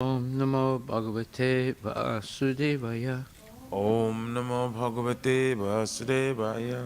Om Namo Bhagavate Vasudevaya. Om Namo Bhagavate Vasudevaya.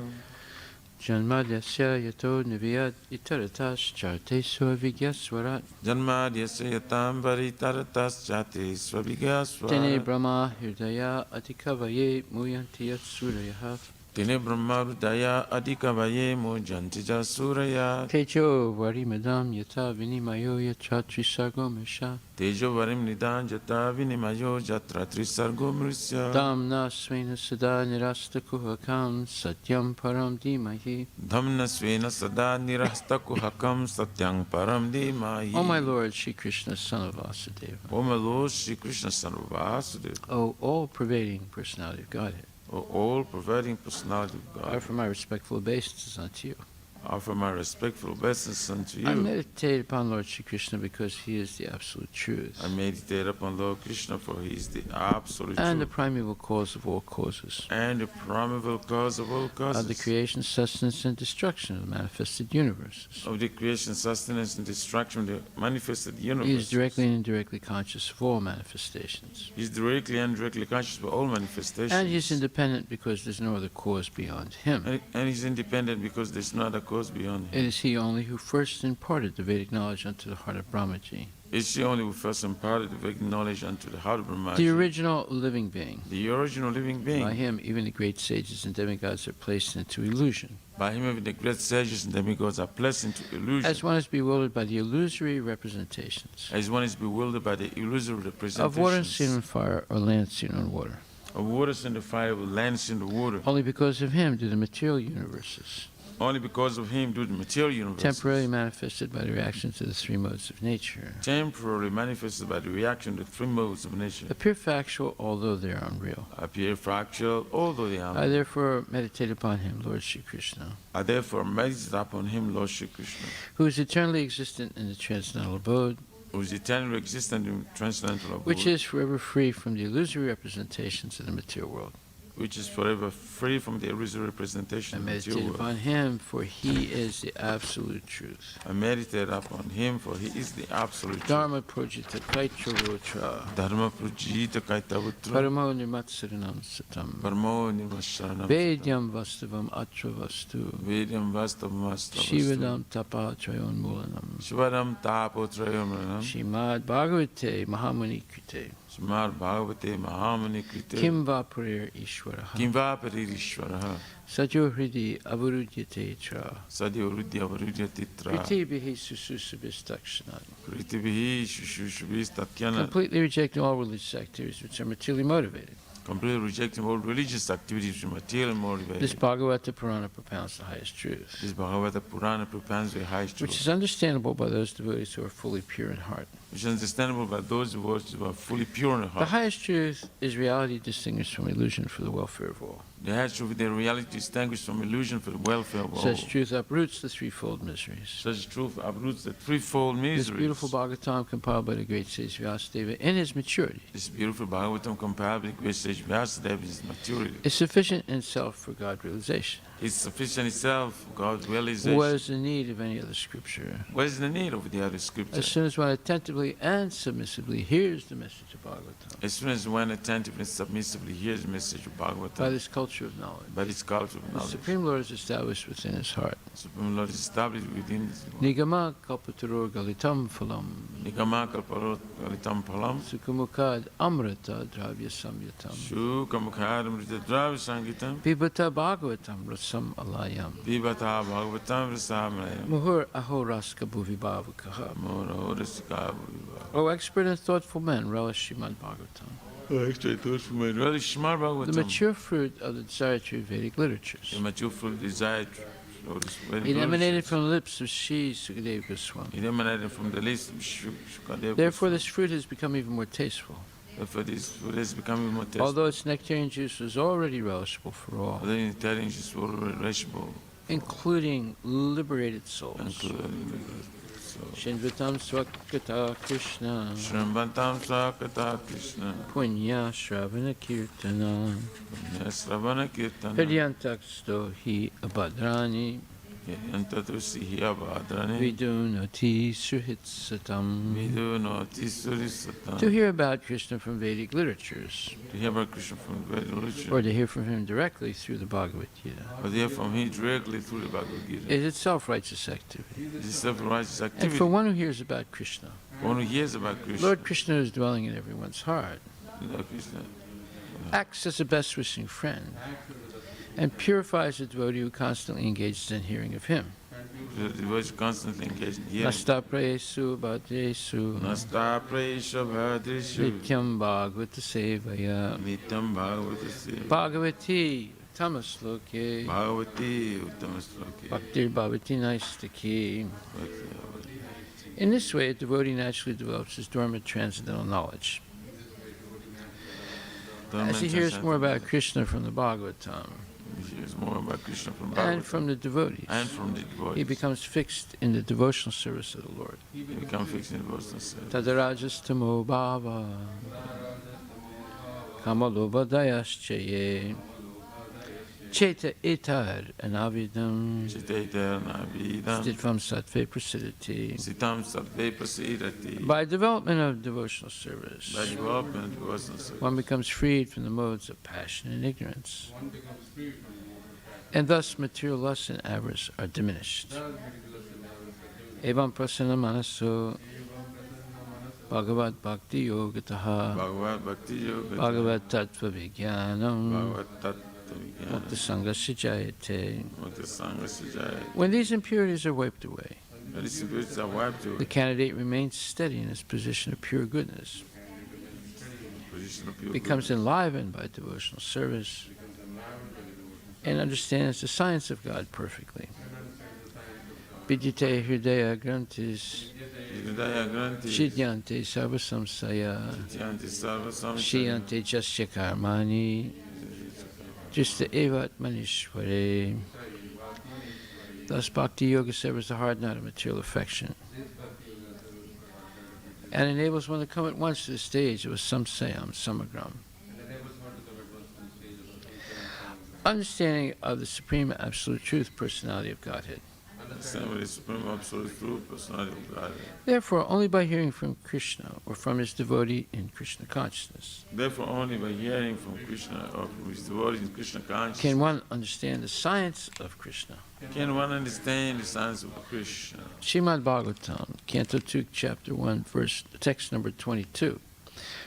Janmadhyasya yato niviyat itaratas charte swavigyaswarat. Janmadyasya yatam varitaratas jati Tene svavigyaswarat. Brahma Hridaya Atikavaye Muyanti Yatsurayaha. Tine Brahma Hridaya Adikavaye Mujanti Jasuraya. Tejo Varimadam Yata Vinimayo Yatratri Sargomesha. Tejo Varim Nidan Jata Vinimayo Jatra Trisargo Mrisya. Damna Svena Sada Nirasta Kuhakam Satyam Param Dimahi. Dhamna Svena Sada Nirasta Kuhakam Satyang Param Dimahi. O my Lord Shri Krishna, son of Vasudeva. O my Lord Shri Krishna, son of Vasudeva. O all-pervading personality of Godhead. O all-pervading personality of I God. offer my respectful obeisances unto you. I offer my respectful obeisance unto you. I meditate upon Lord Shri Krishna because he is the absolute truth. I meditate upon Lord Krishna, for he is the absolute And the truth. primeval cause of all causes. And the primeval cause of all causes. Of the creation, sustenance, and destruction of the manifested universes. Of the creation, sustenance, and destruction of the manifested universe. He is directly and indirectly conscious of all manifestations. He is directly and indirectly conscious of all manifestations. And he is independent because there is no other cause beyond him. And he is independent because there is no other cause beyond him. It is he only who first imparted the Vedic knowledge unto the heart of Brahmaji. It's he only who first imparted the Vedic knowledge unto the heart of Brahma. The original living being. The original living being. By him, even the great sages and demigods are placed into illusion. By him, even the great sages and demigods are placed into illusion. As one is bewildered by the illusory representations. As one is bewildered by the illusory representations. Of water seen on fire or land seen on water. Of water seen the fire, of land seen the water. Only because of him do the material universes. Only because of him do the material universes. Temporarily manifested by the reaction to the three modes of nature. Temporarily manifested by the reaction to the three modes of nature. Appear factual, although they are unreal. Appear factual, although they are. I therefore meditate upon him, Lord Shri Krishna. I therefore meditate upon him, Lord Shri Krishna. Who is eternally existent in the transcendental abode. Who is eternally existent in transcendental abode. Which is forever free from the illusory representations of the material world. Which is forever free from the illusory representation of the material world. I meditate upon him, for he is the absolute truth. I meditate upon him, for he is the absolute truth. Dharma projita kaitravatra. Dharma projita kaitavatra. Paramo nirmatsaranam satam. Paramo nirmatsaranam satam. Vedyam vastavam atra vastu. Vedyam vastavam atra vastu. Shivadam tapa trayon mulanam. Shivadam tapo trayon mulanam. Srimad Bhagavate Mahamuni Krite. Srimad Bhagavate Mahamuni Krite. Kim va parir Ishwaraha. Kim va parir Ishwaraha. Sadyo hridi avarudyate tra. Sadyo hridi avarudyate tra. Kriti bihi sususabhistakshanat. Kriti bihi sususabhistakshanat. Completely rejecting all religious activities which are materially motivated. Completely rejecting all religious activities which are materially motivated. This Bhagavata Purana propounds the highest truth. This Bhagavata Purana propounds the highest truth. Which is understandable by those devotees who are fully pure in heart. Which is understandable by those devotees who are fully pure in heart. The highest truth is reality distinguished from illusion for the welfare of all. The highest truth is the reality distinguished from illusion for the welfare of all. Such truth uproots the threefold miseries. Such truth uproots the threefold miseries. This beautiful Bhagavatam compiled by the great sage Vyasadeva in his maturity. This beautiful Bhagavatam compiled by the great sage Vyasadeva in his maturity. Is sufficient in itself for God realization. It's sufficient itself for God's realization. What is the need of any other scripture? What is the need of the other scripture? As soon as one attentively and submissively hears the message of Bhagavatam. As soon as one attentively and submissively hears the message of Bhagavatam. By this culture of knowledge. By this culture of knowledge. The Supreme Lord is established within his heart. The Supreme Lord is established within his heart. Nigama kalpataror galitam phalam. Nigama kalpataror galitam phalam. Sukamukad amrita dravya samyatam. Sukamukad amrita dravya samyatam. Pibata Bhagavatam rasam alayam. Pibata Bhagavatam rasam alayam. Muhur ahoraska bhuvibhavakaha. Muhur ahoraska bhuvibhavakaha. O expert and thoughtful men, relish Srimad Bhagavatam. The mature fruit of the desired true Vedic literatures. The mature fruit desired it emanated from the lips of Sri Sukadeva Goswami. It emanated from the lips of Sukadeva. Therefore, this fruit has become even more tasteful. Therefore, this fruit has become even more tasteful. Although its nectarian juice was already relishable for all. Although its nectarian juice was already relishable. Including liberated souls. Shinvatam Swakata Krishna. Shinvatam Swakata Krishna. Punya Shravana Kirtana. Punya Shravana Kirtana. Hridyantaksto hi abhadrani. Yantatusi Hiyabadrani Vidunati Suhitsatam. Vidunati Surisatam. To hear about Krishna from Vedic literatures, To hear about Krishna from Vedic literature, or to hear from him directly through the Bhagavad Gita, or to hear from him directly through the Bhagavad Gita. is itself righteous activity. This is self-righteous And activity. for one who hears about Krishna, One who hears about Krishna, Lord Krishna is dwelling in everyone's heart, Lord Krishna, acts as a best wishing friend, and purifies the devotee who constantly engages in hearing of him. the devotee constantly engaged in hearing. Nastapresu bhadresu Nasta Presha Bhadrishu nityam bhagavata sevaya Nityam Bhagavati bhagavati tamasloke Bhagavati Uttamasloke. bhaktir bhavati naistaki. In this way, a devotee naturally develops his dormant transcendental knowledge. As he hears more about Krishna from the Bhagavatam He hears more about Krishna from and Bhagavatam from the devotees, and from the devotees. he becomes fixed in the devotional service of the Lord. He becomes fixed in devotional service. Tadarajastamo bhava kamalobhadayaschaye cheta itar anavidam Chitaitana Vidam stitvam sattve prasidati. Sitam Sattve Prasidati. By development of devotional service, By development of devotional service, one becomes freed from the modes of passion and ignorance, and thus material lust and avarice are diminished. Evam prasanna manaso bhagavad bhakti yogataha Bhagavad Bhakti Yoga, bhagavad tattva vijnanam Bhagavad Tattva mukta Vijnana, sangha sijayate. Mukta Sangha Sajaya. When these impurities are wiped away, When these impurities are wiped the away, candidate remains steady in his position of pure goodness, position of pure becomes enlivened by devotional service, and understands the science of God perfectly. Vidyate hridaya grantis Hridaya Granthi, shidyante sarvasamsaya Chityanti Sarva Samsaya, shiyante jasya karmani justa evat manishvare. Thus bhakti yoga severs the hard knot of material affection and enables one to come at once to the stage of a samsayam samagram, understanding of the supreme absolute truth personality of Godhead. Understand the supreme absolute truth, personality of God. Therefore, only by hearing from Krishna or from his devotee in Krishna consciousness Therefore, only by hearing from Krishna or from his devotees in Krishna consciousness can one understand the science of Krishna. can one understand the science of Krishna. Srimad Bhagavatam, Canto 2, Chapter 1, text number 22.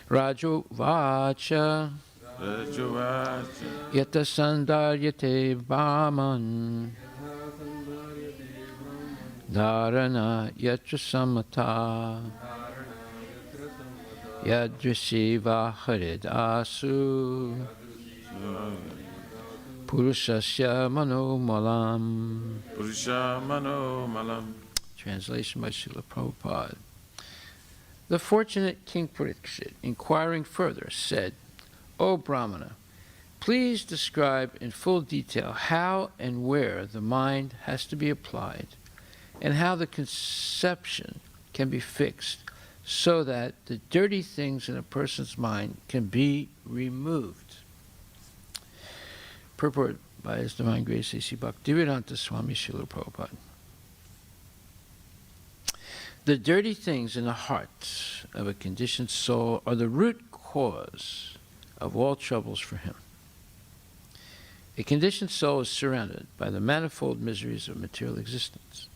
Rajo Vacha Rajovacha, Yata Sandaryate Vaman Dharana Yatra Samata Yadrishiva Haridasu Purushasya Manomalam. Purusha Mano Malam. Translation by Srila Prabhupada. The fortunate King Parikshit, inquiring further, said, O Brahmana, please describe in full detail how and where the mind has to be applied and how the conception can be fixed so that the dirty things in a person's mind can be removed. Purport by His Divine Grace A.C. Bhaktivedanta Swami Srila Prabhupada. The dirty things in the heart of a conditioned soul are the root cause of all troubles for him. A conditioned soul is surrounded by the manifold miseries of material existence.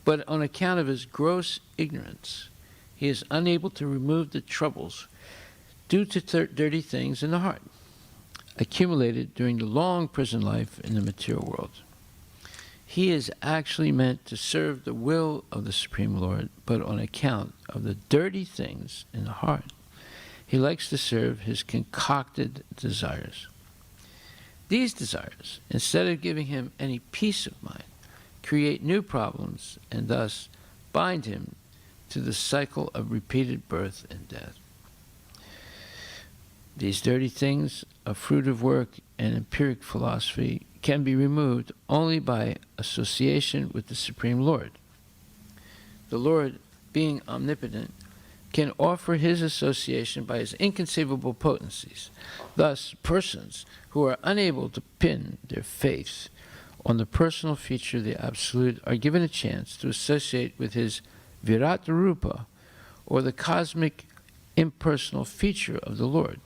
But on account of his gross ignorance, he is unable to remove the troubles due to dirty things in the heart, accumulated during the long prison life in the material world. He is actually meant to serve the will of the Supreme Lord, but on account of the dirty things in the heart, he likes to serve his concocted desires. These desires, instead of giving him any peace of mind, create new problems and thus bind him to the cycle of repeated birth and death. These dirty things, a fruit of work and empiric philosophy, can be removed only by association with the Supreme Lord. The Lord, being omnipotent, can offer his association by his inconceivable potencies. Thus, persons who are unable to pin their faith on the personal feature of the Absolute are given a chance to associate with his Virat Rupa, or the cosmic impersonal feature of the Lord.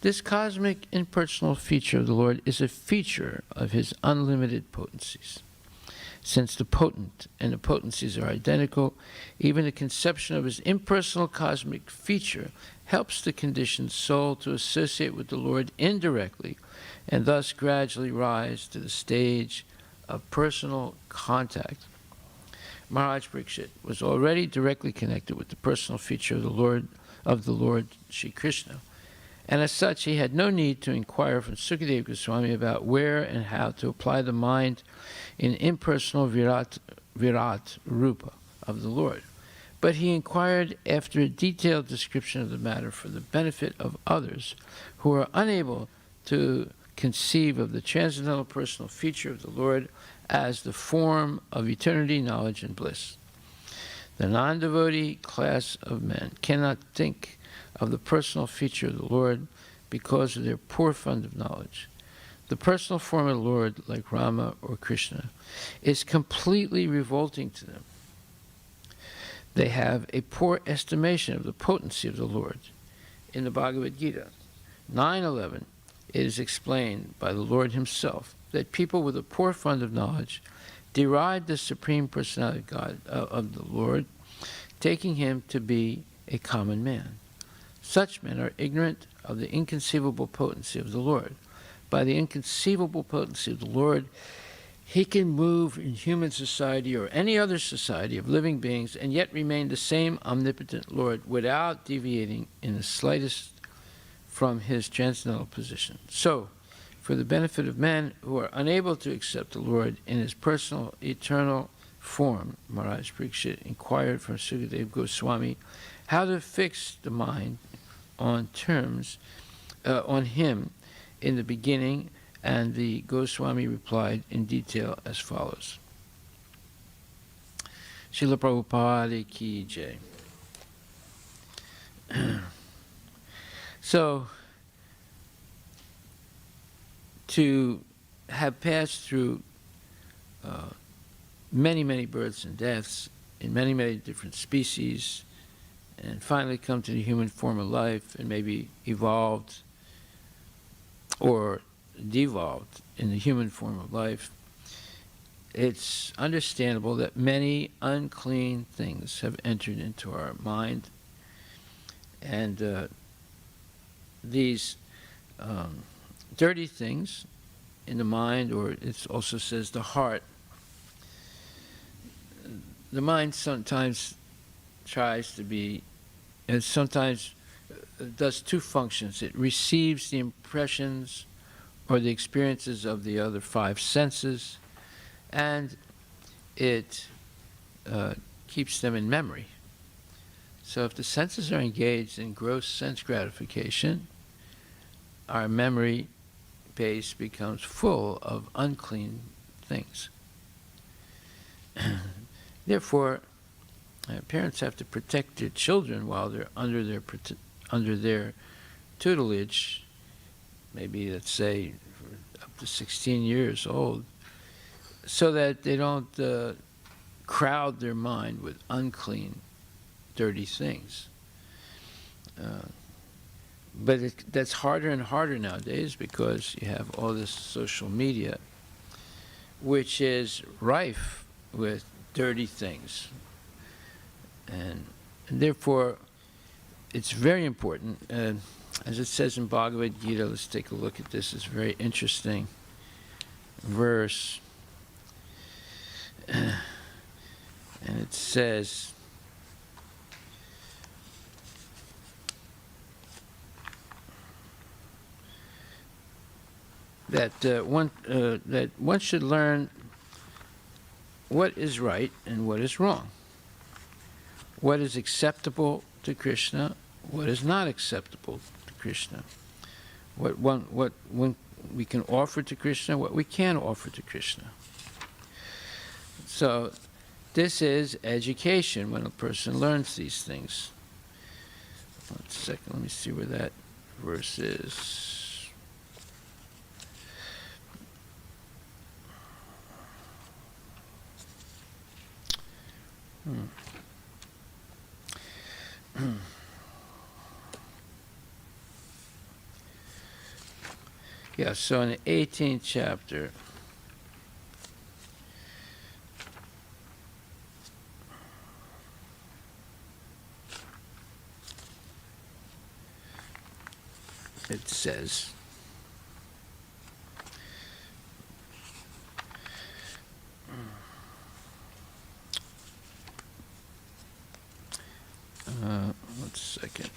This cosmic impersonal feature of the Lord is a feature of his unlimited potencies. Since the potent and the potencies are identical, even the conception of his impersonal cosmic feature helps the conditioned soul to associate with the Lord indirectly, and thus gradually rise to the stage of personal contact. Maharaj Parikshit was already directly connected with the personal feature of the Lord Sri Krishna, and as such he had no need to inquire from Sukadeva Goswami about where and how to apply the mind in impersonal Virat Rupa of the Lord. But he inquired after a detailed description of the matter for the benefit of others who are unable to conceive of the transcendental personal feature of the Lord as the form of eternity, knowledge, and bliss. The non-devotee class of men cannot think of the personal feature of the Lord because of their poor fund of knowledge. The personal form of the Lord, like Rama or Krishna, is completely revolting to them. They have a poor estimation of the potency of the Lord. In the Bhagavad Gita 9:11, it is explained by the Lord himself that people with a poor fund of knowledge deride the Supreme Personality of God, of the Lord, taking him to be a common man. Such men are ignorant of the inconceivable potency of the Lord. By the inconceivable potency of the Lord, he can move in human society or any other society of living beings and yet remain the same omnipotent Lord without deviating in the slightest from his transcendental position. So, for the benefit of men who are unable to accept the Lord in his personal, eternal form, Maharaj Parikshit inquired from Sukadeva Goswami how to fix the mind on him in the beginning, and the Goswami replied in detail as follows. Srila Prabhupada ki jai. So, to have passed through many, many births and deaths in many, many different species, and finally come to the human form of life and maybe evolved or devolved in the human form of life, it's understandable that many unclean things have entered into our mind, and these dirty things in the mind, or it also says the heart, the mind sometimes tries to be, and sometimes does two functions. It receives the impressions or the experiences of the other five senses, and it keeps them in memory. So if the senses are engaged in gross sense gratification, our memory base becomes full of unclean things. Therefore, parents have to protect their children while they're under their tutelage, maybe let's say up to 16 years old, so that they don't crowd their mind with unclean, dirty things. But that's harder and harder nowadays because you have all this social media, which is rife with dirty things. And therefore, it's very important. As it says in Bhagavad Gita, let's take a look at this. It's a very interesting verse. And it says, that one should learn what is right and what is wrong, what is acceptable to Krishna, what is not acceptable to Krishna, what we can offer to Krishna, what we can offer to Krishna. So this is education when a person learns these things. 1 second, let me see where that verse is. Yeah, so in the 18th chapter, it says, one second.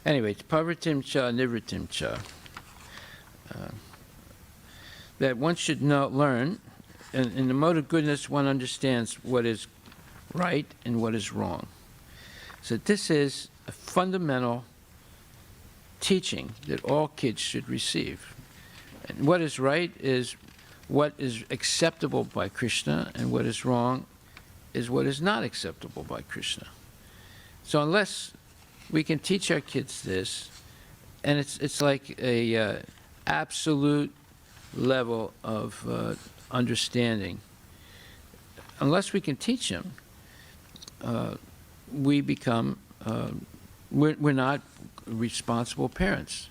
Anyway, it's pavritim cha, nivritim cha. That one should learn, in the mode of goodness, one understands what is right and what is wrong. So this is a fundamental teaching that all kids should receive. And what is right is what is acceptable by Krishna, and what is wrong is what is not acceptable by Krishna. So unless we can teach our kids this, and it's like a absolute level of understanding. Unless we can teach them, we become, we're not responsible parents.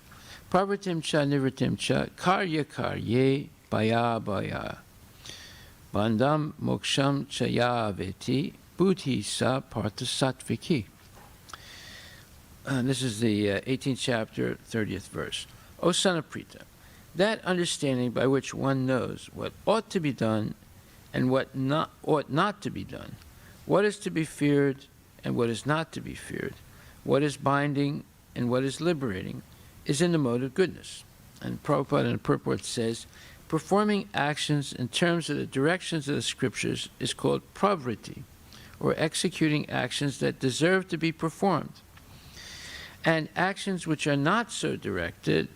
Parvatim cha nivritim cha karya karye baya baya bandam moksham chaya veti buddhi sa partha sattviki. This is the 18th chapter, 30th verse. O son of Prita, that understanding by which one knows what ought to be done and what ought not to be done, what is to be feared and what is not to be feared, what is binding and what is liberating, is in the mode of goodness. And Prabhupada in the purport says, performing actions in terms of the directions of the scriptures is called pravriti, or executing actions that deserve to be performed. And actions which are not so directed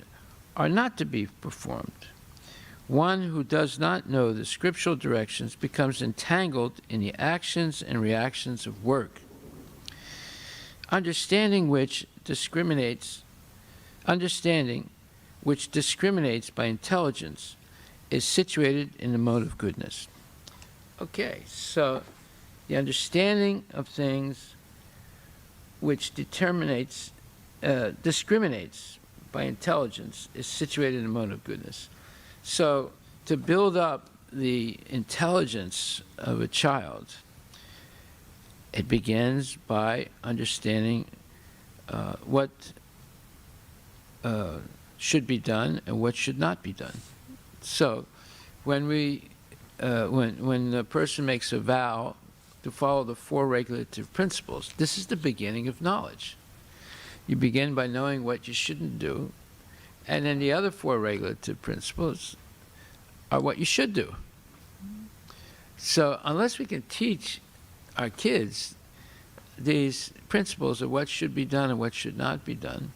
are not to be performed. One who does not know the scriptural directions becomes entangled in the actions and reactions of work. Understanding which discriminates by intelligence is situated in the mode of goodness. Okay, so the understanding of things which discriminates by intelligence is situated in the mode of goodness. So to build up the intelligence of a child, it begins by understanding what should be done and what should not be done. So when when a person makes a vow to follow the four regulative principles, this is the beginning of knowledge. You begin by knowing what you shouldn't do, and then the other four regulative principles are what you should do. So unless we can teach our kids these principles of what should be done and what should not be done,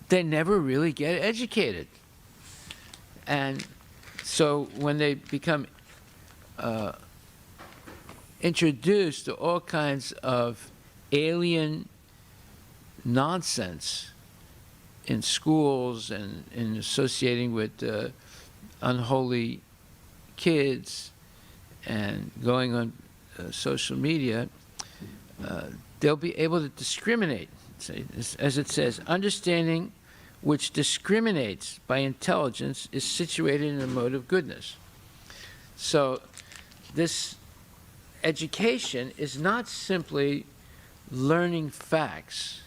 they never really get educated. And so when they become introduced to all kinds of alien nonsense in schools and in associating with unholy kids and going on social media, they'll be able to discriminate. As it says, understanding which discriminates by intelligence is situated in the mode of goodness. So this education is not simply learning facts.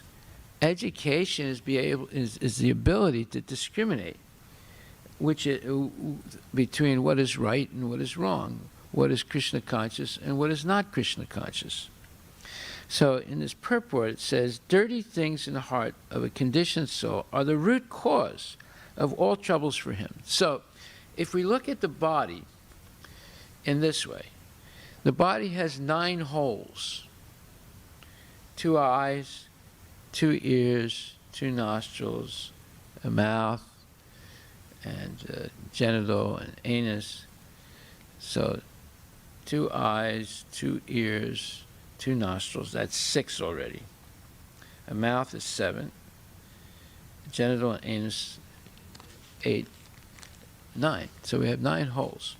Education is the ability to discriminate between what is right and what is wrong, what is Krishna conscious and what is not Krishna conscious. So in this purport it says, dirty things in the heart of a conditioned soul are the root cause of all troubles for him. So if we look at the body in this way, the body has 9 holes: 2 eyes, 2 ears, 2 nostrils, a mouth, and genital and anus. So 2 eyes, 2 ears, 2 nostrils, that's 6 already. A mouth is 7, genital and anus 8, 9. So we have 9 holes.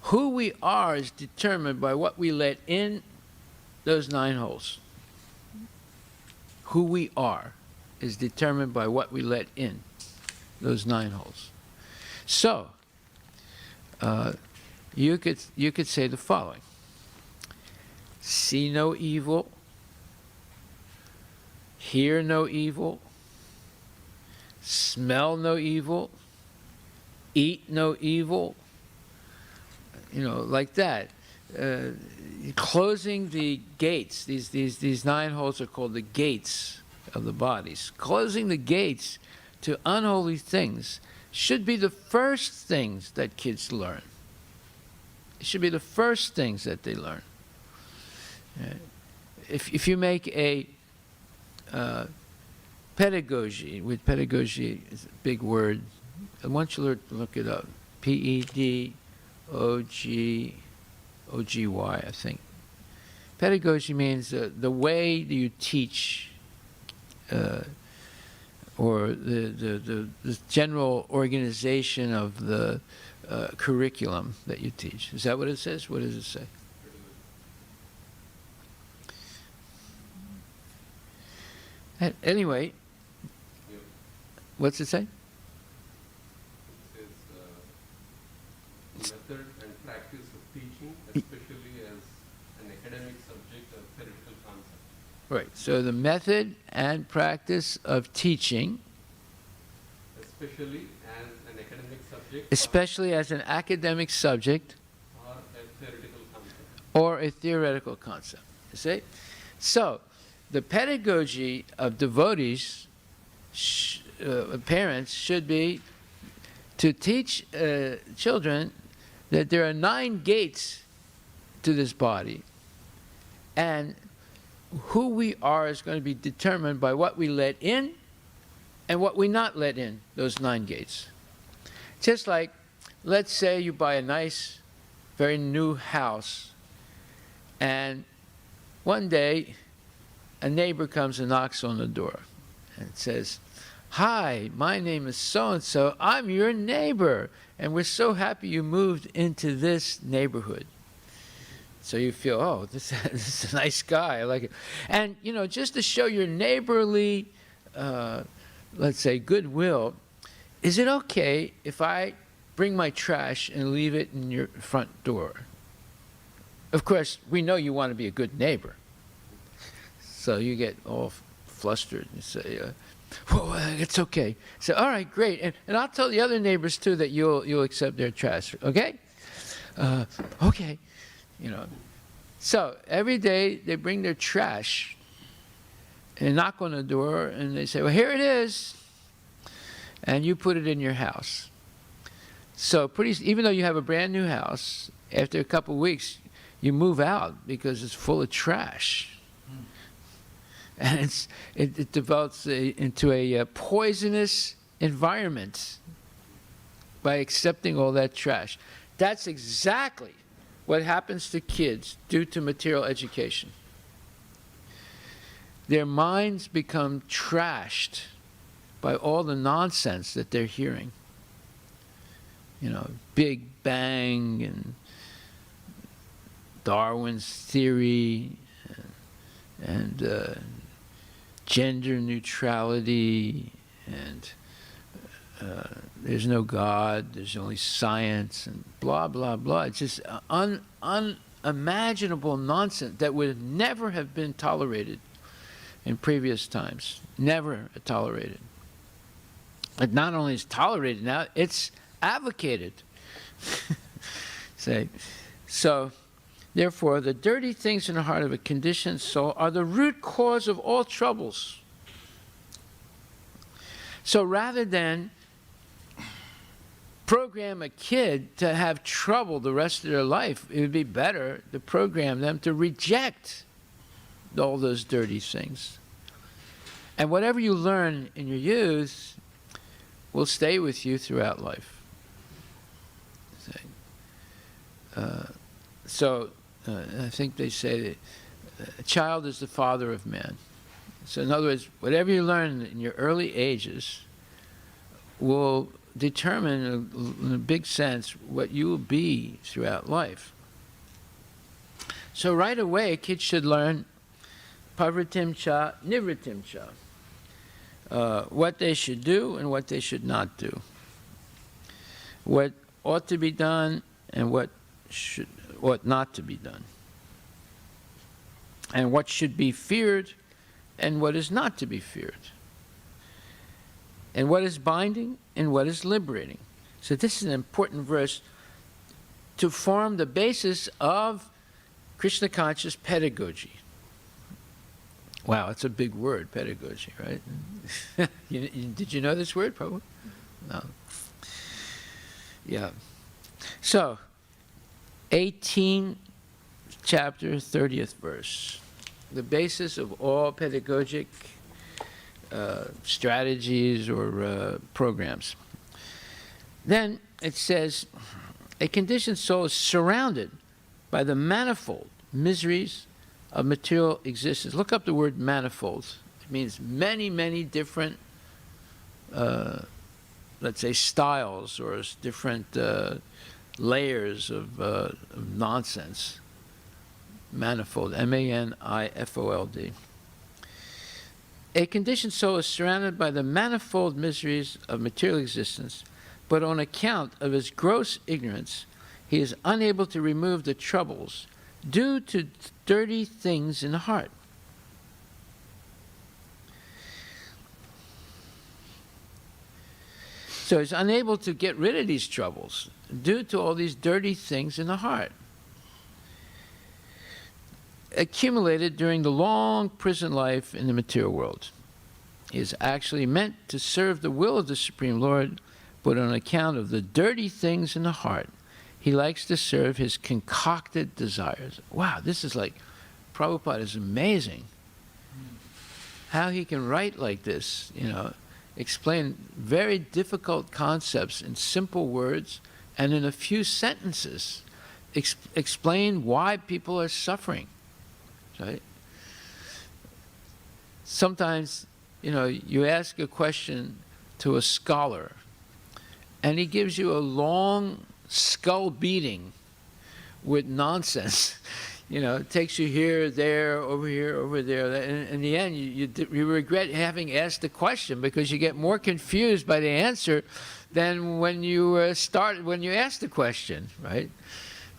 Who we are is determined by what we let in those 9 holes. Who we are is determined by what we let in those 9 holes. So, you could say the following: see no evil, hear no evil, smell no evil, eat no evil, like that. Closing the gates, these 9 holes are called the gates of the bodies. Closing the gates to unholy things should be the first things that kids learn. It should be the first things that they learn. If you make a pedagogy, with pedagogy is a big word, I want you to look it up. Pedagogy, I think. Pedagogy means the way you teach, or the general organization of the curriculum that you teach. Is that what it says? What does it say? Anyway, what's it say? It says method and practice of teaching, especially as an academic subject or theoretical concept. Right. So the method and practice of teaching, Especially as an academic subject especially as an academic subject or a theoretical concept. or a theoretical concept. You see? So the pedagogy of devotees, parents, should be to teach children that there are 9 gates to this body, and who we are is going to be determined by what we let in and what we not let in those 9 gates. Just like, let's say you buy a nice, very new house, and one day a neighbor comes and knocks on the door and says, "Hi, my name is so-and-so, I'm your neighbor, and we're so happy you moved into this neighborhood." So you feel, oh, this is a nice guy, I like it. And, just to show your neighborly, let's say, goodwill, is it okay if I bring my trash and leave it in your front door? Of course, we know you want to be a good neighbor. So you get all flustered and say, well, it's okay. So, all right, great. And I'll tell the other neighbors, too, that you'll accept their trash, okay? Okay. So every day they bring their trash and knock on the door and they say, well, here it is. And you put it in your house. So even though you have a brand new house, after a couple of weeks, you move out because it's full of trash. And it develops into a poisonous environment by accepting all that trash. That's exactly what happens to kids due to material education. Their minds become trashed by all the nonsense that they're hearing. Big Bang and Darwin's theory and gender neutrality and there's no God, there's only science, and blah, blah, blah. It's just unimaginable nonsense that would never have been tolerated in previous times. Never tolerated. It not only is tolerated now, it's advocated. So, therefore, the dirty things in the heart of a conditioned soul are the root cause of all troubles. So rather than program a kid to have trouble the rest of their life, it would be better to program them to reject all those dirty things. And whatever you learn in your youth will stay with you throughout life. I think they say that a child is the father of man. So in other words, whatever you learn in your early ages will determine, in a big sense, what you will be throughout life. So right away, kids should learn pavritim cha, nivritim cha, what they should do and what they should not do, what ought to be done and what ought not to be done, and what should be feared and what is not to be feared, and what is binding and what is liberating. So this is an important verse to form the basis of Krishna conscious pedagogy. Wow, it's a big word, pedagogy, right? Did you know this word, Prabhu? No. Yeah. So, 18th chapter, 30th verse. The basis of all pedagogic strategies or programs. Then it says, a conditioned soul is surrounded by the manifold miseries of material existence. Look up the word manifold. It means many, many different, let's say, styles or different layers of nonsense. Manifold, M-A-N-I-F-O-L-D. A conditioned soul is surrounded by the manifold miseries of material existence, but on account of his gross ignorance, he is unable to remove the troubles due to dirty things in the heart. So he's unable to get rid of these troubles due to all these dirty things in the heart, accumulated during the long prison life in the material world. He is actually meant to serve the will of the Supreme Lord, but on account of the dirty things in the heart, he likes to serve his concocted desires. Wow, this is like, Prabhupada is amazing. How he can write like this, you know, explain very difficult concepts in simple words and in a few sentences. Explain why people are suffering, right? Sometimes, you know, you ask a question to a scholar and he gives you a long skull beating with nonsense. You know, it takes you here, there, over here, over there. And in the end, you regret having asked the question because you get more confused by the answer than when you asked the question, right?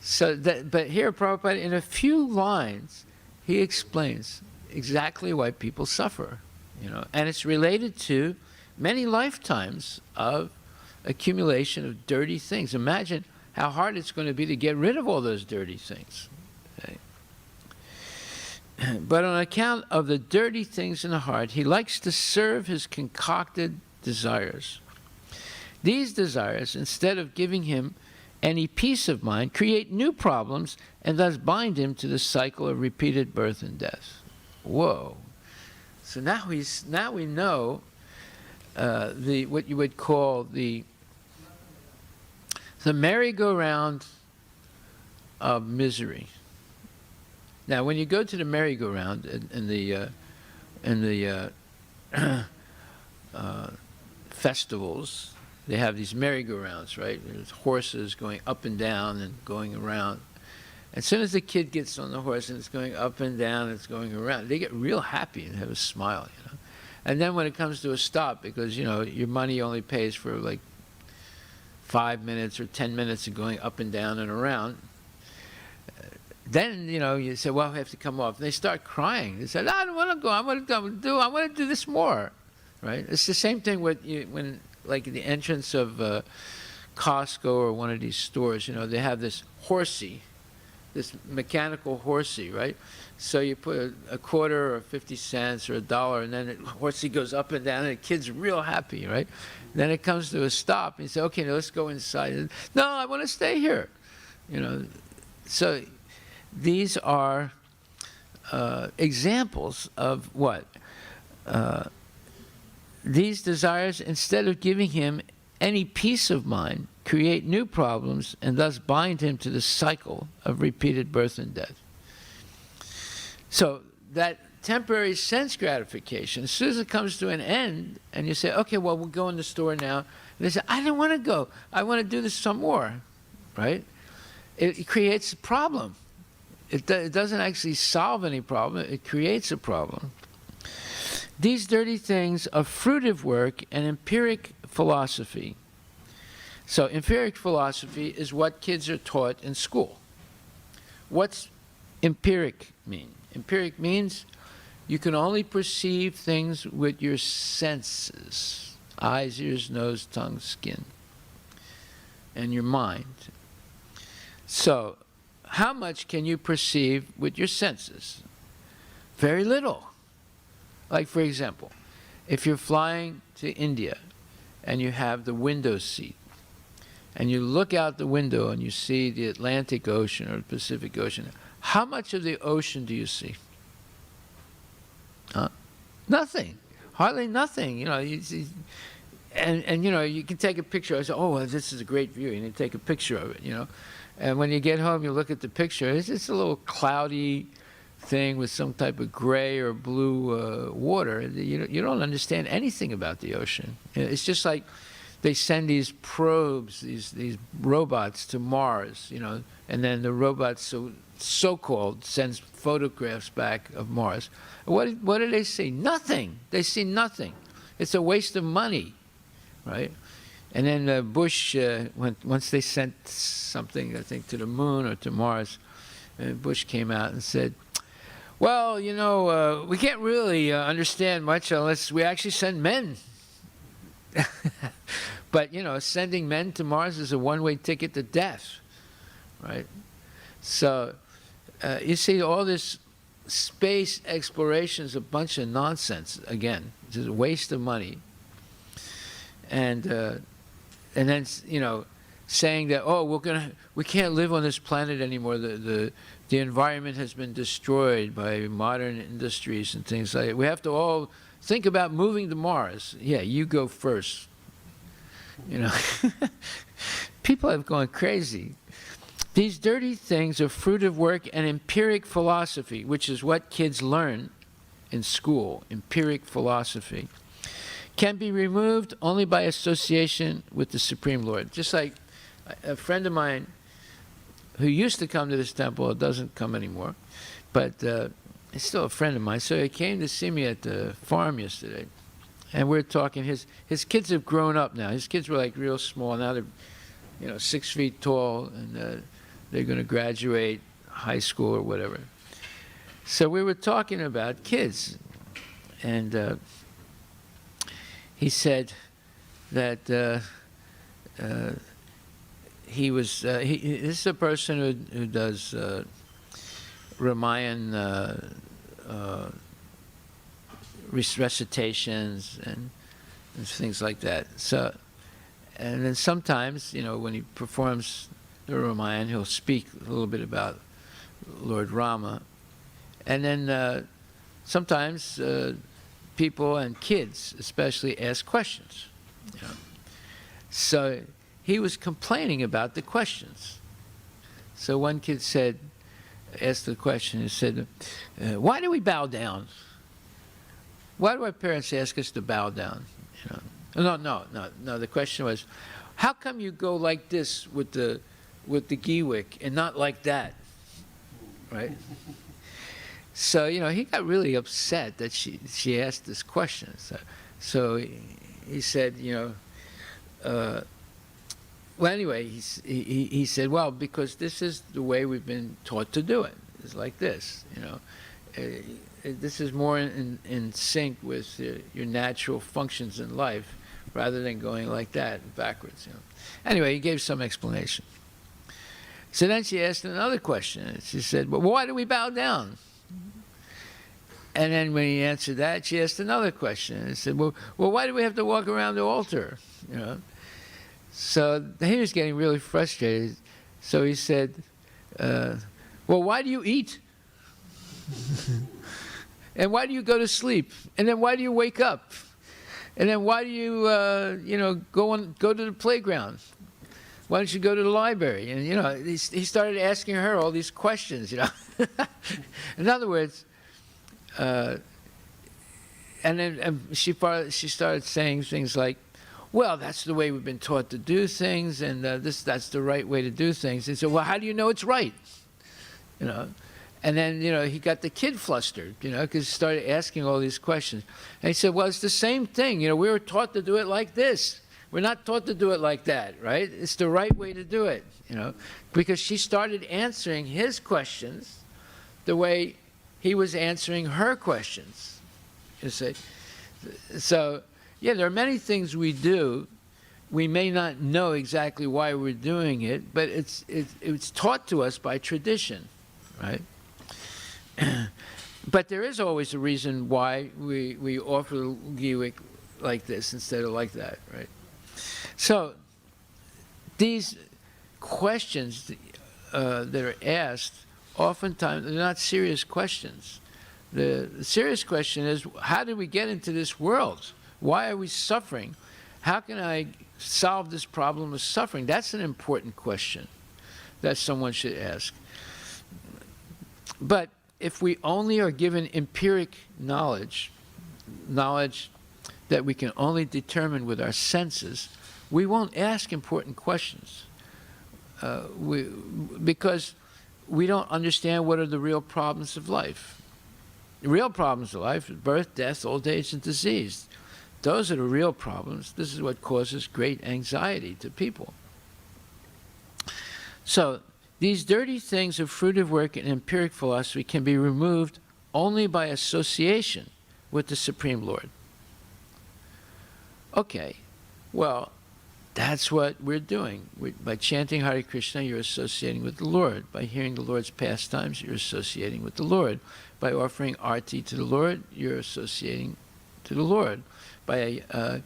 So, but here, Prabhupada, in a few lines, he explains exactly why people suffer, you know, and it's related to many lifetimes of accumulation of dirty things. Imagine how hard it's going to be to get rid of all those dirty things. Okay? But on account of the dirty things in the heart, he likes to serve his concocted desires. These desires, instead of giving him any peace of mind, create new problems and thus bind him to the cycle of repeated birth and death. Whoa. So now we know what you would call the merry-go-round of misery. Now, when you go to the merry-go-round in the festivals, they have these merry-go-rounds, right? There's horses going up and down and going around. As soon as the kid gets on the horse and it's going up and down, it's going around, they get real happy and have a smile, you know. And then when it comes to a stop, because, you know, your money only pays for like 5 minutes or 10 minutes of going up and down and around, then, you know, you say, well, I have to come off. And they start crying. They say, I don't want to go. I want to do this more, right? It's the same thing with when, like, the entrance of Costco or one of these stores, you know, they have this horsey, this mechanical horsey, right? So you put a quarter or 50 cents or $1, and then the horsey goes up and down, and the kid's real happy, right? Then it comes to a stop, and you say, okay, now let's go inside. No, I want to stay here, you know. So these are examples of what? These desires, instead of giving him any peace of mind, create new problems and thus bind him to the cycle of repeated birth and death. So that temporary sense gratification, as soon as it comes to an end, and you say, okay, well, we'll go in the store now, They say, I don't want to go. I want to do this some more, right? It creates a problem. It doesn't actually solve any problem. It creates a problem. These dirty things are fruitive work and empiric philosophy. So empiric philosophy is what kids are taught in school. What's empiric mean? Empiric means you can only perceive things with your senses: eyes, ears, nose, tongue, skin, and your mind. So how much can you perceive with your senses? Very little. Like, for example, if you're flying to India and you have the window seat, and you look out the window and you see the Atlantic Ocean or the Pacific Ocean, how much of the ocean do you see? Nothing. Hardly nothing. You know, you see, and you know, you can take a picture. I say, oh, well, this is a great view. You need to take a picture of it, you know. And when you get home, you look at the picture. It's just a little cloudy thing with some type of gray or blue water. You don't understand anything about the ocean. It's just like they send these probes, these robots to Mars, you know, and then the robots so-called sends photographs back of Mars. What do they see? Nothing. They see nothing. It's a waste of money, right? And then Bush, once they sent something, I think, to the moon or to Mars, Bush came out and said, well, you know, we can't really understand much unless we actually send men. But, you know, sending men to Mars is a one-way ticket to death, right? So you see, all this space exploration is a bunch of nonsense, again. It's just a waste of money. And then, you know, saying that, oh, we can't live on this planet anymore. The environment has been destroyed by modern industries and things like that. We have to all think about moving to Mars. Yeah, you go first. You know, people have gone crazy. These dirty things are fruit of work and empiric philosophy, which is what kids learn in school. Empiric philosophy can be removed only by association with the Supreme Lord. Just like a friend of mine who used to come to this temple, doesn't come anymore, but he's still a friend of mine. So he came to see me at the farm yesterday, and we're talking. His kids have grown up now. His kids were like real small. Now they're, you know, 6 feet tall, and they're going to graduate high school or whatever. So we were talking about kids, and he said that this is a person who does Ramayan recitations and things like that. So, and then sometimes, you know, when he performs the Ramayan, he'll speak a little bit about Lord Rama. And then sometimes people and kids especially ask questions. You know. So he was complaining about the questions. So one kid asked the question, he said, why do we bow down? Why do our parents ask us to bow down? You know? No, the question was, how come you go like this with the Giwick and not like that, right? So, you know, he got really upset that she asked this question. So he said, you know, well, anyway, he said, well, because this is the way we've been taught to do it. It's like this, you know. This is more in sync with your natural functions in life rather than going like that backwards, you know. Anyway, he gave some explanation. So then she asked another question. She said, well, why do we bow down? And then when he answered that, she asked another question. And said, well, why do we have to walk around the altar? You know. So he was getting really frustrated. So he said, well, why do you eat? And why do you go to sleep? And then why do you wake up? And then why do you, you know, go to the playground? Why don't you go to the library? And, you know, he started asking her all these questions, you know. In other words, and then she started saying things like, well, that's the way we've been taught to do things, and that's the right way to do things. And so, well, how do you know it's right? You know, and then, you know, he got the kid flustered, you know, because he started asking all these questions. And he said, well, it's the same thing. You know, we were taught to do it like this. We're not taught to do it like that, right? It's the right way to do it, you know, because she started answering his questions the way he was answering her questions, you see. So, yeah, there are many things we do. We may not know exactly why we're doing it, but it's taught to us by tradition, right? But there is always a reason why we offer Giwik like this instead of like that, right? So these questions that are asked, oftentimes they're not serious questions. The serious question is, how did we get into this world? Why are we suffering? How can I solve this problem of suffering? That's an important question that someone should ask. But if we only are given empiric knowledge that we can only determine with our senses, we won't ask important questions because we don't understand what are the real problems of life. The real problems of life are birth, death, old age, and disease. Those are the real problems. This is what causes great anxiety to people. So these dirty things of fruitive work in empiric philosophy can be removed only by association with the Supreme Lord. Okay, well, that's what we're doing. By chanting Hare Krishna, you're associating with the Lord. By hearing the Lord's pastimes, you're associating with the Lord. By offering Aarti to the Lord, you're associating to the Lord. By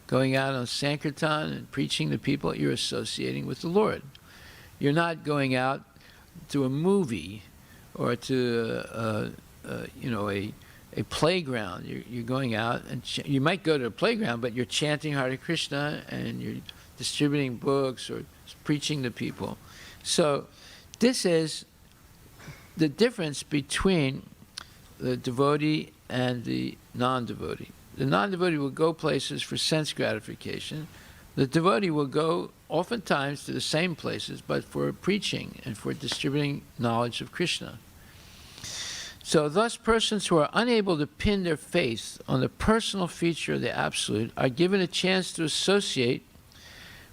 going out on Sankirtan and preaching to people, you're associating with the Lord. You're not going out to a movie or to you know, a playground. You're going out, and you might go to a playground, but you're chanting Hare Krishna and you're distributing books or preaching to people. So this is the difference between the devotee and the non-devotee. The non-devotee will go places for sense gratification. The devotee will go oftentimes to the same places, but for preaching and for distributing knowledge of Krishna. So thus persons who are unable to pin their faith on the personal feature of the Absolute are given a chance to associate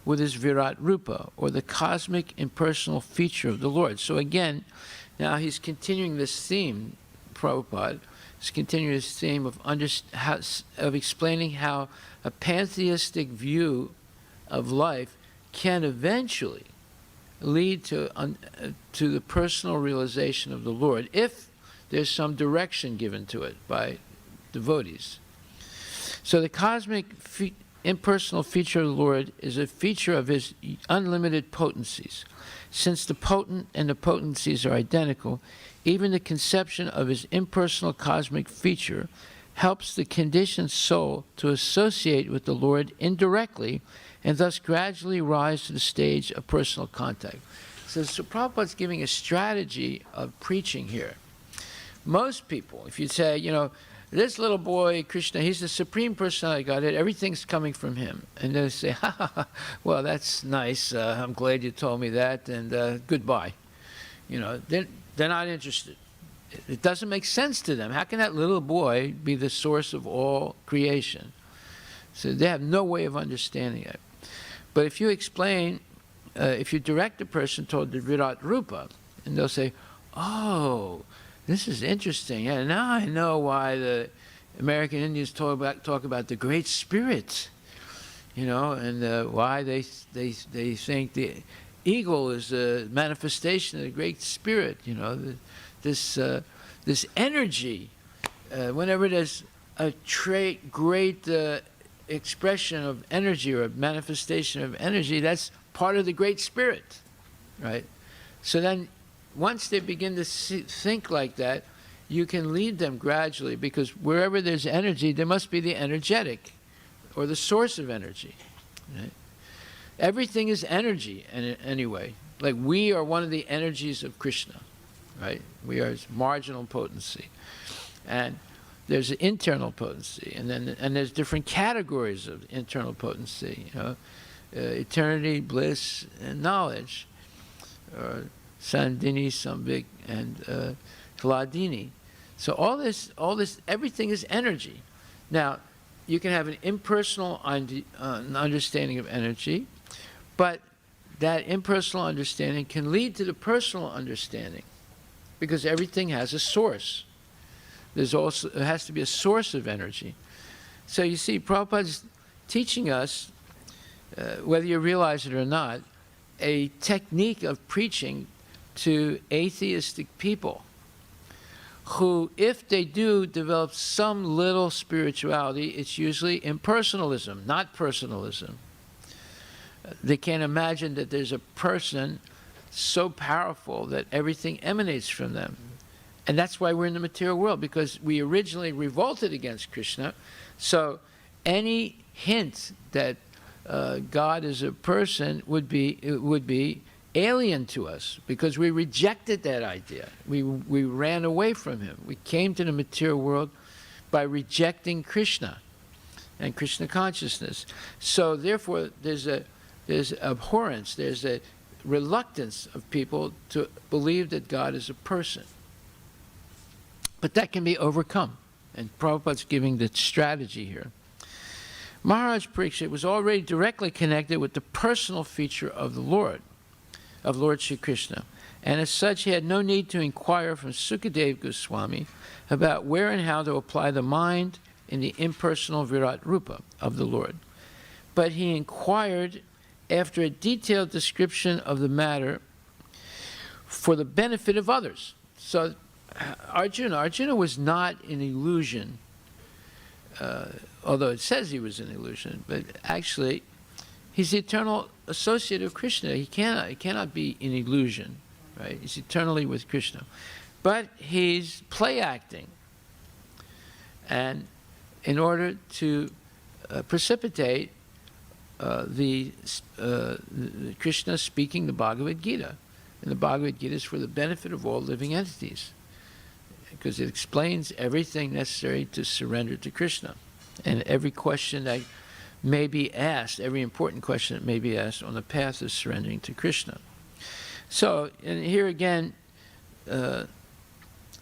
with his Virat Rupa, or the cosmic impersonal feature of the Lord. So again, now he's continuing this theme, Prabhupada, he's continuing this theme of explaining how a pantheistic view of life can eventually lead to the personal realization of the Lord, if there's some direction given to it by devotees. So the cosmic impersonal feature of the Lord is a feature of his unlimited potencies. Since the potent and the potencies are identical, even the conception of his impersonal cosmic feature helps the conditioned soul to associate with the Lord indirectly and thus gradually rise to the stage of personal contact. So Prabhupada's giving a strategy of preaching here. Most people, if you say, you know, this little boy, Krishna, he's the Supreme Personality of Godhead, everything's coming from him. And they say, ha, ha, ha, well, that's nice, I'm glad you told me that, and goodbye. You know, they're not interested. It doesn't make sense to them. How can that little boy be the source of all creation? So they have no way of understanding it. But if you explain, if you direct a person toward the Virat Rupa, and they'll say, oh, this is interesting. And now I know why the American Indians talk about the Great Spirit, you know, and why they think the eagle is a manifestation of the Great Spirit, you know, this energy. Whenever there's a great expression of energy or a manifestation of energy, that's part of the Great Spirit, right? So then once they begin to think like that, you can lead them gradually, because wherever there's energy, there must be the energetic, or the source of energy. Right? Everything is energy anyway. Like we are one of the energies of Krishna, right? We are his marginal potency. And There's internal potency, and there's different categories of internal potency. Eternity, bliss, and knowledge, or Sandini, Sambhik, and Hladini. So all this, everything is energy. Now, you can have an impersonal understanding of energy, but that impersonal understanding can lead to the personal understanding, because everything has a source. There has to be a source of energy. So you see, Prabhupada's teaching us, whether you realize it or not, a technique of preaching to atheistic people who, if they do develop some little spirituality, it's usually impersonalism, not personalism. They can't imagine that there's a person so powerful that everything emanates from them. And that's why we're in the material world, because we originally revolted against Krishna. So any hint that God is a person would be alien to us, because we rejected that idea. We ran away from him. We came to the material world by rejecting Krishna and Krishna consciousness. So therefore, there's abhorrence, there's a reluctance of people to believe that God is a person. But that can be overcome, and Prabhupada's giving the strategy here. Maharaj Parikshit was already directly connected with the personal feature of the Lord, of Lord Shri Krishna, and as such he had no need to inquire from Sukadev Goswami about where and how to apply the mind in the impersonal Virat Rupa of the Lord. But he inquired after a detailed description of the matter for the benefit of others. So Arjuna was not an illusion, although it says he was an illusion, but actually he's the eternal associate of Krishna. He cannot be an illusion, right? He's eternally with Krishna. But he's play acting, and in order to precipitate the Krishna speaking the Bhagavad Gita, and the Bhagavad Gita is for the benefit of all living entities, because it explains everything necessary to surrender to Krishna, and every question that may be asked, every important question that may be asked on the path of surrendering to Krishna. So, and here again, the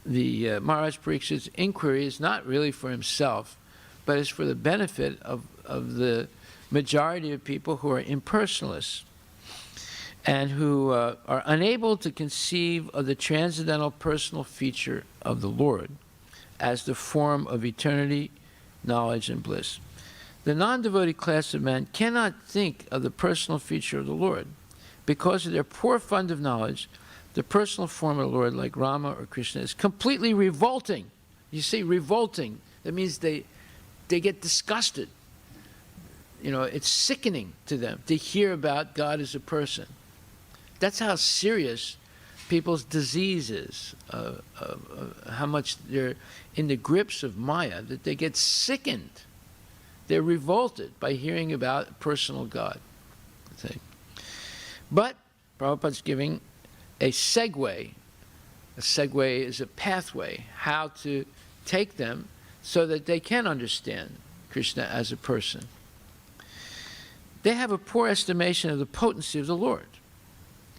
Maharaj Parikshit's inquiry is not really for himself, but is for the benefit of the majority of people who are impersonalists and who are unable to conceive of the transcendental personal feature of the Lord as the form of eternity, knowledge, and bliss. The non-devotee class of men cannot think of the personal feature of the Lord. Because of their poor fund of knowledge, the personal form of the Lord, like Rama or Krishna, is completely revolting. You see, revolting, that means they get disgusted. You know, it's sickening to them to hear about God as a person. That's how serious people's disease is, how much they're in the grips of Maya, that they get sickened. They're revolted by hearing about personal God. See? But Prabhupada's giving a segue. A segue is a pathway, how to take them so that they can understand Krishna as a person. They have a poor estimation of the potency of the Lord.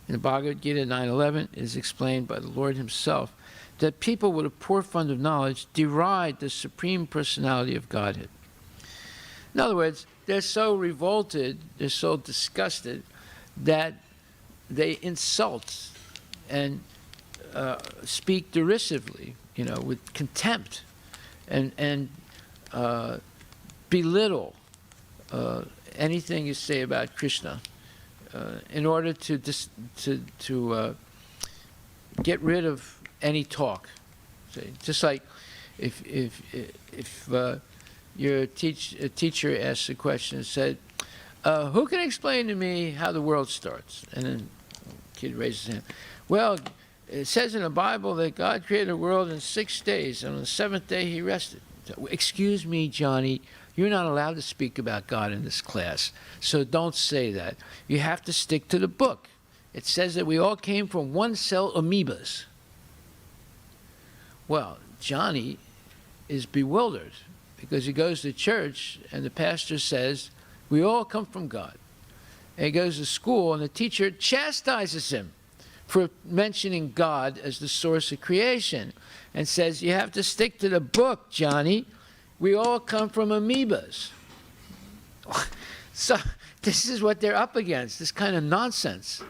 In the Bhagavad Gita 9:11, it is explained by the Lord himself that people with a poor fund of knowledge deride the Supreme Personality of Godhead. In other words, they're so revolted, they're so disgusted, that they insult and speak derisively, you know, with contempt, and belittle anything you say about Krishna, in order to get rid of any talk. See? Just like if your teacher asks a question and said, who can explain to me how the world starts? And then the kid raises his hand. Well, it says in the Bible that God created the world in 6 days, and on the 7th day he rested. So, excuse me, Johnny, you're not allowed to speak about God in this class, so don't say that. You have to stick to the book. It says that we all came from one-cell amoebas. Well, Johnny is bewildered because he goes to church and the pastor says, we all come from God. And he goes to school and the teacher chastises him for mentioning God as the source of creation and says, you have to stick to the book, Johnny. We all come from amoebas. So this is what they're up against, this kind of nonsense.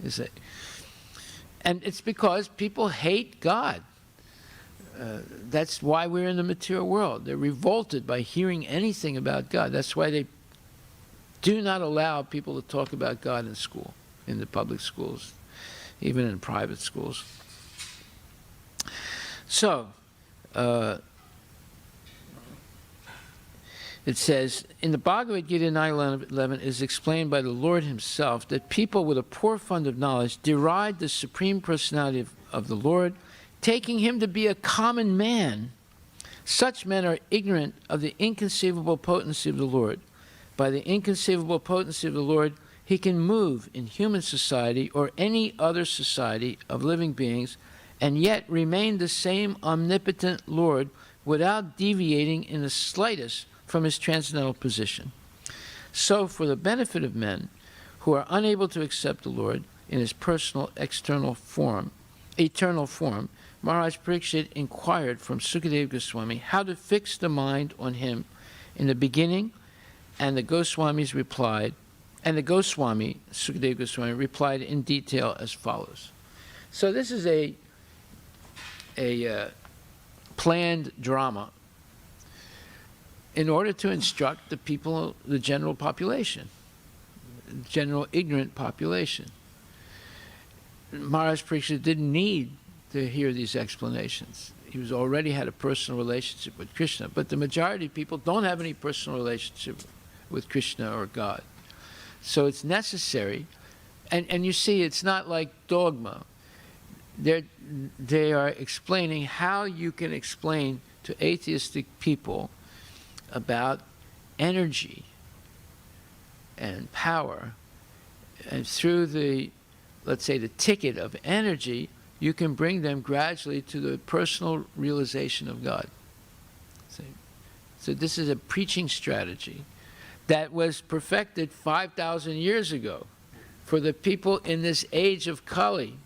You see. And it's because people hate God. That's why we're in the material world. They're revolted by hearing anything about God. That's why they do not allow people to talk about God in school, in the public schools, even in private schools. So, it says, in the Bhagavad Gita 9:11 is explained by the Lord himself that people with a poor fund of knowledge deride the Supreme Personality of the Lord, taking him to be a common man. Such men are ignorant of the inconceivable potency of the Lord. By the inconceivable potency of the Lord, he can move in human society or any other society of living beings and yet remain the same omnipotent Lord without deviating in the slightest from his transcendental position. So, for the benefit of men who are unable to accept the Lord in his personal eternal form, Maharaj Parikshit inquired from Sukadeva Goswami how to fix the mind on him in the beginning, and the Goswamis replied, and the Goswami, Sukadeva Goswami, replied in detail as follows. So this is a planned drama in order to instruct the people, the general population, general ignorant population. Maharaj Parikshit didn't need to hear these explanations. He was already had a personal relationship with Krishna, but the majority of people don't have any personal relationship with Krishna or God. So it's necessary, and you see, it's not like dogma. They are explaining how you can explain to atheistic people about energy and power, and through the, let's say, the ticket of energy, you can bring them gradually to the personal realization of God. See? So this is a preaching strategy that was perfected 5,000 years ago for the people in this age of Kali,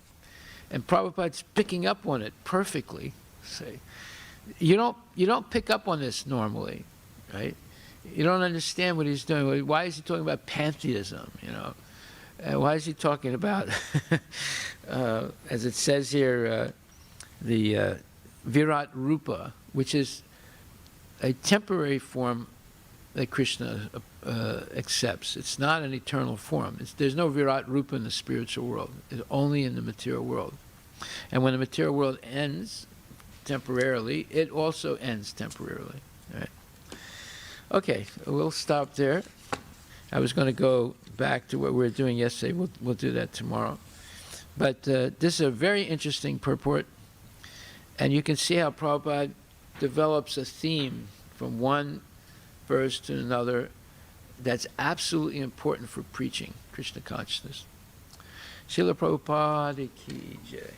and Prabhupada's picking up on it perfectly. See? You don't pick up on this normally. Right? You don't understand what he's doing. Why is he talking about pantheism, you know? Why is he talking about, as it says here, the Virat Rupa, which is a temporary form that Krishna accepts. It's not an eternal form. There's no Virat Rupa in the spiritual world. It's only in the material world. And when the material world ends temporarily, it also ends temporarily. Right? Okay, we'll stop there. I was going to go back to what we were doing yesterday. We'll do that tomorrow. But this is a very interesting purport, and you can see how Prabhupada develops a theme from one verse to another that's absolutely important for preaching Krishna consciousness. Srila Prabhupada ki jai.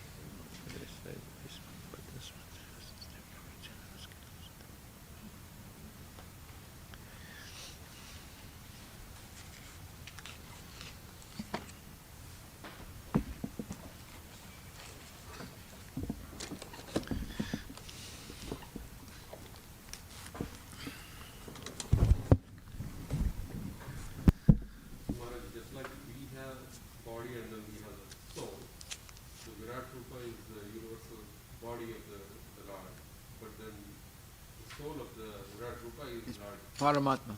Paramatma.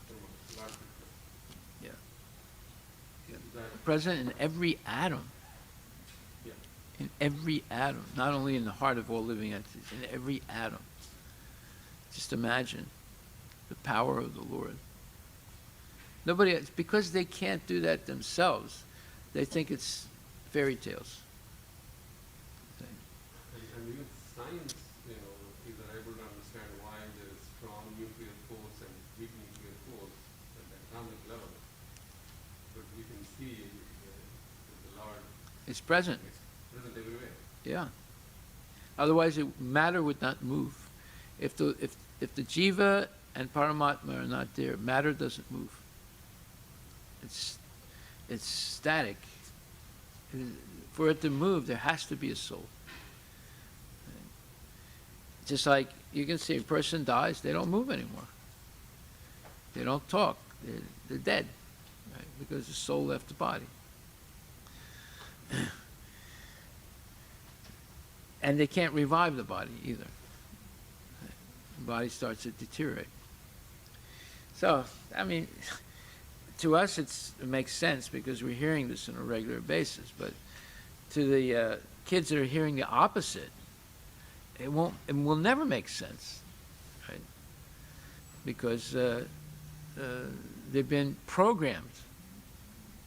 Yeah. Present in every atom. Yeah. In every atom, not only in the heart of all living entities, in every atom. Just imagine the power of the Lord. Nobody else, because they can't do that themselves, they think it's fairy tales. And even science, is unable to understand why there is strong nuclear force and weak nuclear force at the atomic level. But we can see the Lord It's present. is present everywhere. Yeah. Otherwise, matter would not move. If the jiva and Paramatma are not there, matter doesn't move. It's static. For it to move, there has to be a soul. Just like you can see a person dies, they don't move anymore. They don't talk. They're dead, right? Because the soul left the body. And they can't revive the body either. The body starts to deteriorate. So, I mean, to us it makes sense because we're hearing this on a regular basis, but to the kids that are hearing the opposite, it will never make sense, right? Because they've been programmed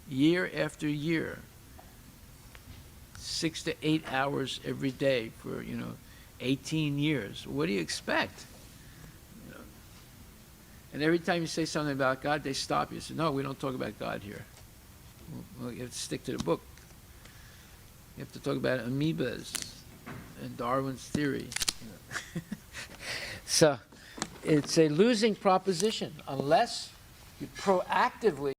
year after year, 6 to 8 hours every day for 18 years. What do you expect? And every time you say something about God, they stop you. Say, no, we don't talk about God here. Well, you have to stick to the book. You have to talk about amoebas and Darwin's theory. So it's a losing proposition unless you proactively